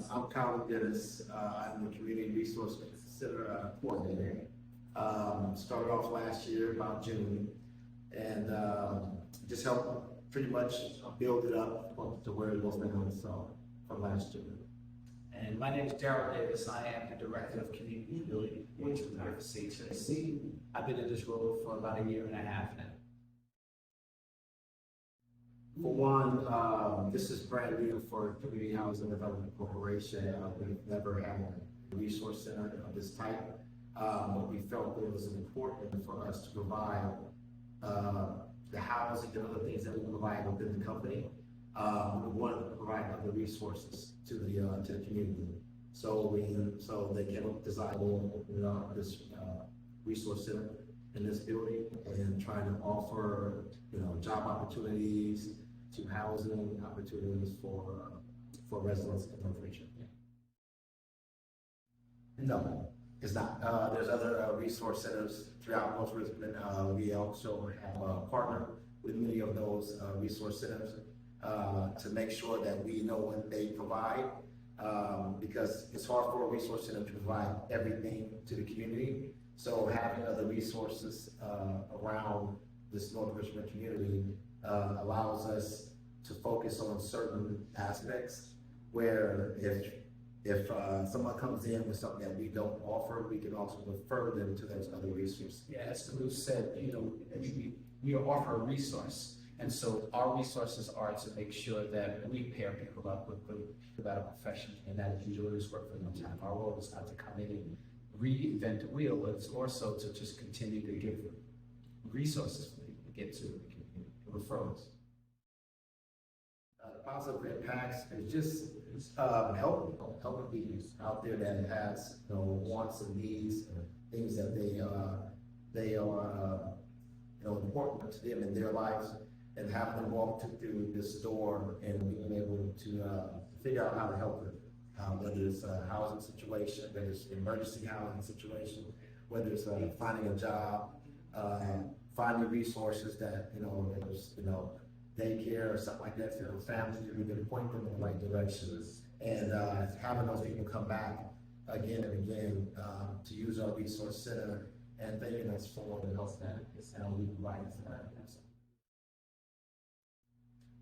I'm Kyle Dennis. I'm the Community Resource Center coordinator. Started off last year, about June, and just helped pretty much build it up to where it is now, so from last year. And my name is Daryl Davis. I am the Director of Community Building for CHSC. I've been in this role for about 1.5 years now. For one, this is brand new for Community Housing Development Corporation. We've never had a resource center of this type, but we felt it was important for us to provide the housing and other things that we provide within the company. We wanted to provide other resources to the community, so they came up with this idea of this resource center in this building and trying to offer job opportunities to housing opportunities for residents in North Richmond. No, it's not. There's other resource centers throughout North Richmond. We also have partnered with many of those resource centers to make sure that we know what they provide, because it's hard for a resource center to provide everything to the community. So having other resources around this North Richmond community allows us to focus on certain aspects where if someone comes in with something that we don't offer, we can also refer them to those other resources. Yeah, as Lou said, we offer a resource, and so our resources are to make sure that we pair people up with a profession, and that if you do this work for no time, our role is not to come in and reinvent the wheel, but it's also to just continue to give resources for people to get to the community, referrals. Positive impacts is just helping people out there that has wants and needs, and things that they are important to them in their lives, and having them walk through this door and being able to figure out how to help them, whether it's a housing situation, whether it's an emergency housing situation, whether it's finding a job, finding resources that there's daycare or something like that for families, we can point them in the right direction, and having those people come back again and again to use our resource center and thanking us for the health benefits and we provide for that.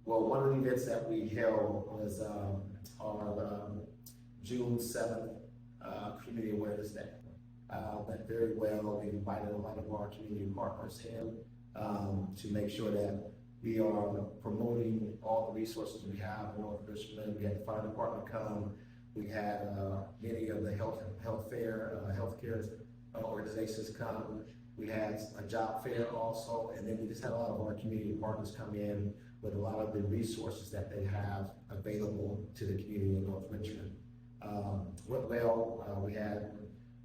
Well, one of the events that we held was our June 7th Community Awareness Day. Went very well. We invited a lot of our community partners in to make sure that we are promoting all the resources we have in North Richmond. We had the fire department come. We had many of the healthcare organizations come. We had a job fair also, and then we just had a lot of our community partners come in with a lot of the resources that they have available to the community in North Richmond. Went well. We had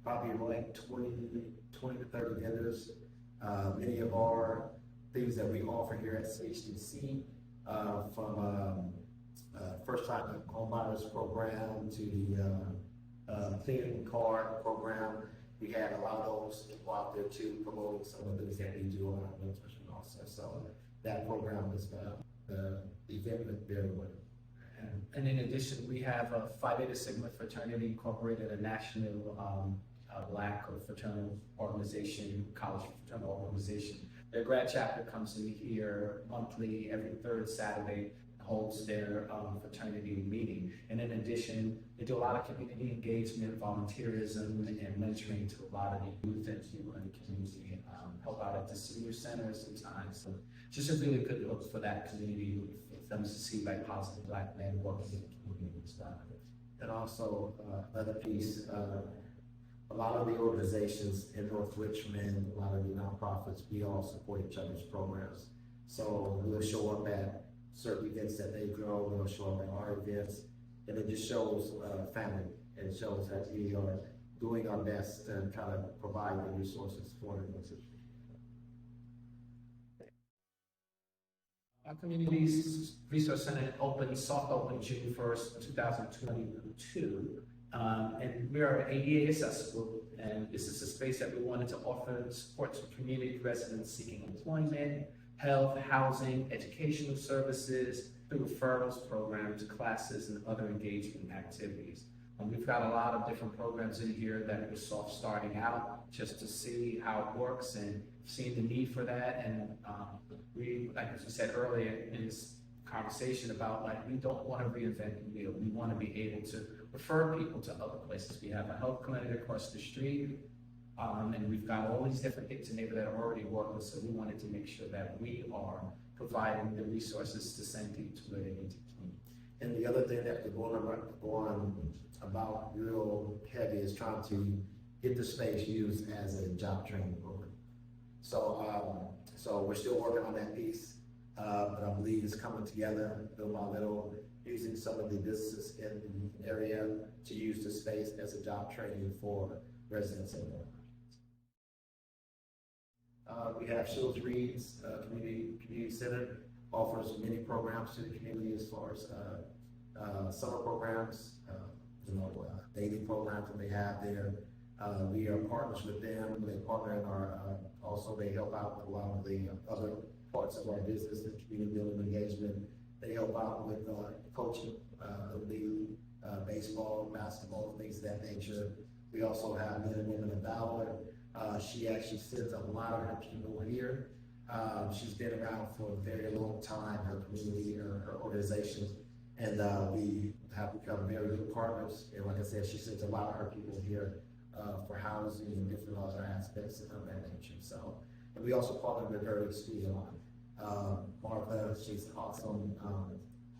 probably like 20 to 30 vendors. Many of our things that we offer here at CHDC, from first-time home buyers program to the cleaning card program. We had a lot of those people out there too, promoting some of the things that we do on our administration also. So that program was the event went very well. And in addition, we have a Phi Beta Sigma Fraternity Incorporated, a national Black or fraternal organization, college fraternal organization. Their grad chapter comes in here monthly, every third Saturday, holds their fraternity meeting. And in addition, they do a lot of community engagement, volunteerism, and mentoring to a lot of the youth and people in the community, help out at the senior centers sometimes. So just a really good look for that community, for them to see like positive Black men working in the community and stuff. And also another piece, a lot of the organizations in North Richmond, a lot of the nonprofits, we all support each other's programs. So we'll show up at certain events that they grow, we'll show up at our events, and it just shows family. It shows that we are doing our best to try to provide the resources for the organization. Our Community Resource Center soft opened June 1st, 2022. And we are ADA accessible, and this is a space that we wanted to offer support to community residents seeking employment, health, housing, educational services, through referrals, programs, classes, and other engagement activities. We've got a lot of different programs in here that we're soft starting out just to see how it works and seeing the need for that. And we, like as you said earlier in this conversation about like, we don't want to reinvent the wheel. We want to be able to refer people to other places. We have a health clinic across the street, and we've got all these different things in there that are already working. So we wanted to make sure that we are providing the resources to send people to where they need to be. And the other thing that we're going about real heavy is trying to get the space used as a job training program. So we're still working on that piece, but I believe it's coming together little by little, using some of the businesses in the area to use the space as a job training for residents in there. We have Shields Reed's Community Center offers many programs to the community as far as summer programs, daily programs that they have there. We are partners with them. They partner in our, also they help out with a lot of the other parts of our business, the community building engagement. They help out with coaching, league, baseball, basketball, things of that nature. We also have Men and Women of Valor. She actually sends a lot of her people here. She's been around for a very long time, her community, her organization, and we have become very good partners. And like I said, she sends a lot of her people here for housing and different other aspects of that nature. So, and we also partner with her at school. Martha, she's awesome.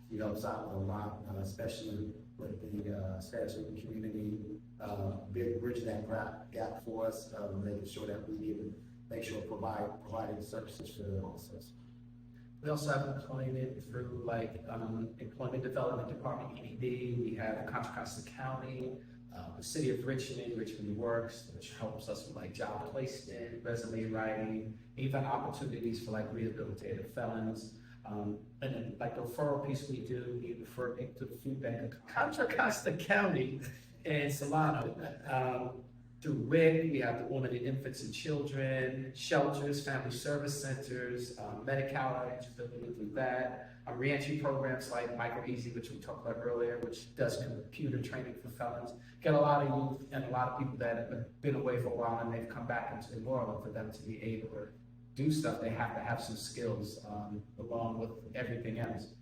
She helps out with a lot, especially with the Spanish community, bridging that gap for us, making sure that we even make sure providing services for them also. We also have employment through like Employment Development Department, ED. We have Contra Costa County, the City of Richmond, Richmond Works, which helps us with like job placement, resume writing, even opportunities for like rehabilitated felons. And then like the referral piece we do, we refer people to the food bank of Contra Costa County and Solano. Through WIC, we have the Women and Infants and Children, shelters, family service centers, Medi-Cal eligibility through that, reentry programs like Micro Easy, which we talked about earlier, which does computer training for felons. Get a lot of youth and a lot of people that have been away for a while and they've come back into the world, and for them to be able to do stuff, they have to have some skills along with everything else.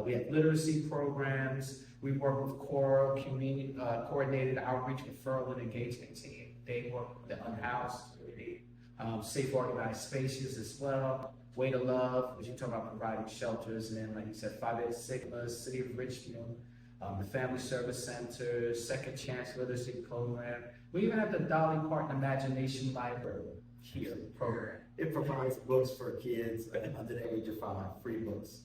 We have literacy programs. We work with CORA, Community Coordinated Outreach Referral and Engagement Team. They work with the unhoused community, safe organized spaces as well. Way to Love, which you talk about providing shelters, and then like you said, Phi Beta Sigma, City of Richmond, the Family Service Center, Second Chance Literacy Program. We even have the Dolly Parton Imagination Library here program. It provides books for kids under the age of 5, free books.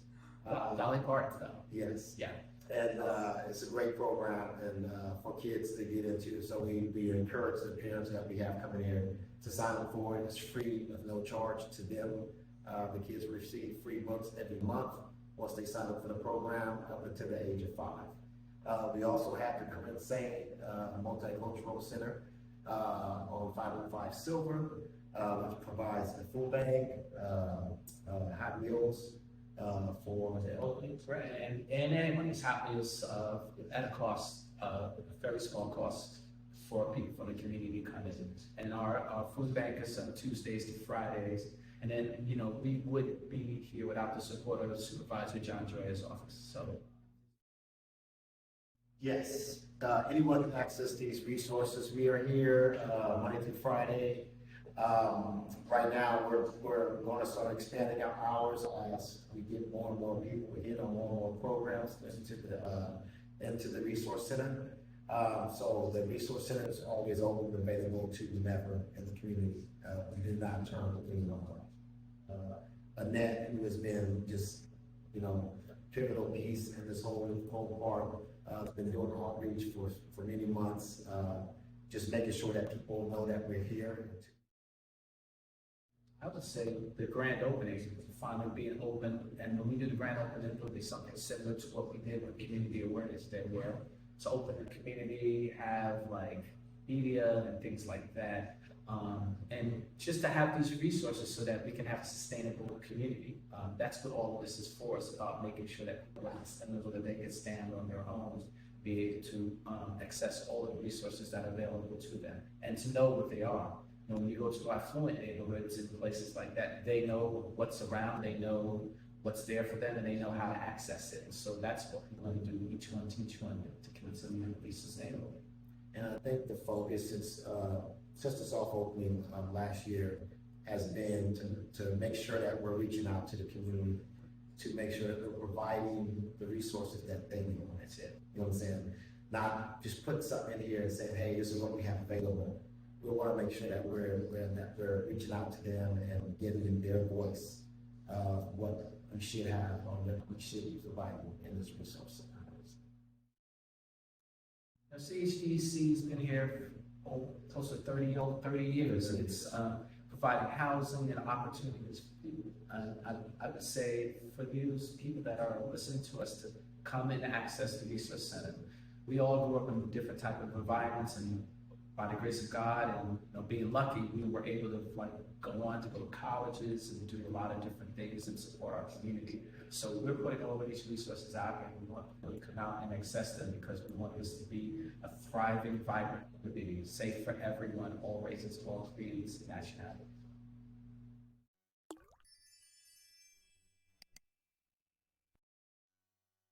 Dolly Parton though. Yes. Yeah. And it's a great program and for kids to get into. So we encourage the parents that we have coming here to sign up for it. It's free with no charge to them. The kids receive free books every month once they sign up for the program up until the age of 5. We also have the Current Saint Multicultural Center on 505 Silver, which provides a food bank, Hot Meals, for the elderly, and anybody's Hot Meals at a cost, a very small cost for people from the community to come in. And our food bank is on Tuesdays to Fridays. And then, you know, we would be here without the support of Supervisor John Drea's office. So, yes, anyone can access these resources. We are here Monday through Friday. Right now, we're going to start expanding our hours as we get more and more people in on more and more programs into the resource center. So the resource center is always open and available to whomever in the community. We did not turn the thing on. Annette, who has been just, you know, pivotal piece in this whole part, has been doing outreach for many months, just making sure that people know that we're here. I would say the grand opening, finally being open, and when we do the grand opening, it'll be something similar to what we did with Community Awareness Day, where it's open the community, have like media and things like that. And just to have these resources so that we can have a sustainable community. That's what all of this is for. It's about making sure that people understand that they can stand on their own, be able to access all of the resources that are available to them, and to know what they are. You know, when you go to affluent neighborhoods and places like that, they know what's around, they know what's there for them, and they know how to access it. And so that's what we want to do, each one teach one, to continue to be sustainable. And I think the focus since the soft opening last year has been to make sure that we're reaching out to the community, to make sure that we're providing the resources that they need. That's it. You know what I'm saying? Not just put something in here and saying, hey, this is what we have available. We want to make sure that we're reaching out to them and giving them their voice of what we should have or what we should be providing in this resource. Now, CHDC's been here for close to 30 years. It's providing housing and opportunities for people. I would say for those people that are listening to us to come and access the Resource Center. We all grew up in different type of environments, and by the grace of God and being lucky, we were able to go on to go to colleges and do a lot of different things and support our community. So we're putting all of these resources out here. We want people to come out and access them because we want this to be a thriving, vibrant community, safe for everyone, all races, all creeds, and nationalities.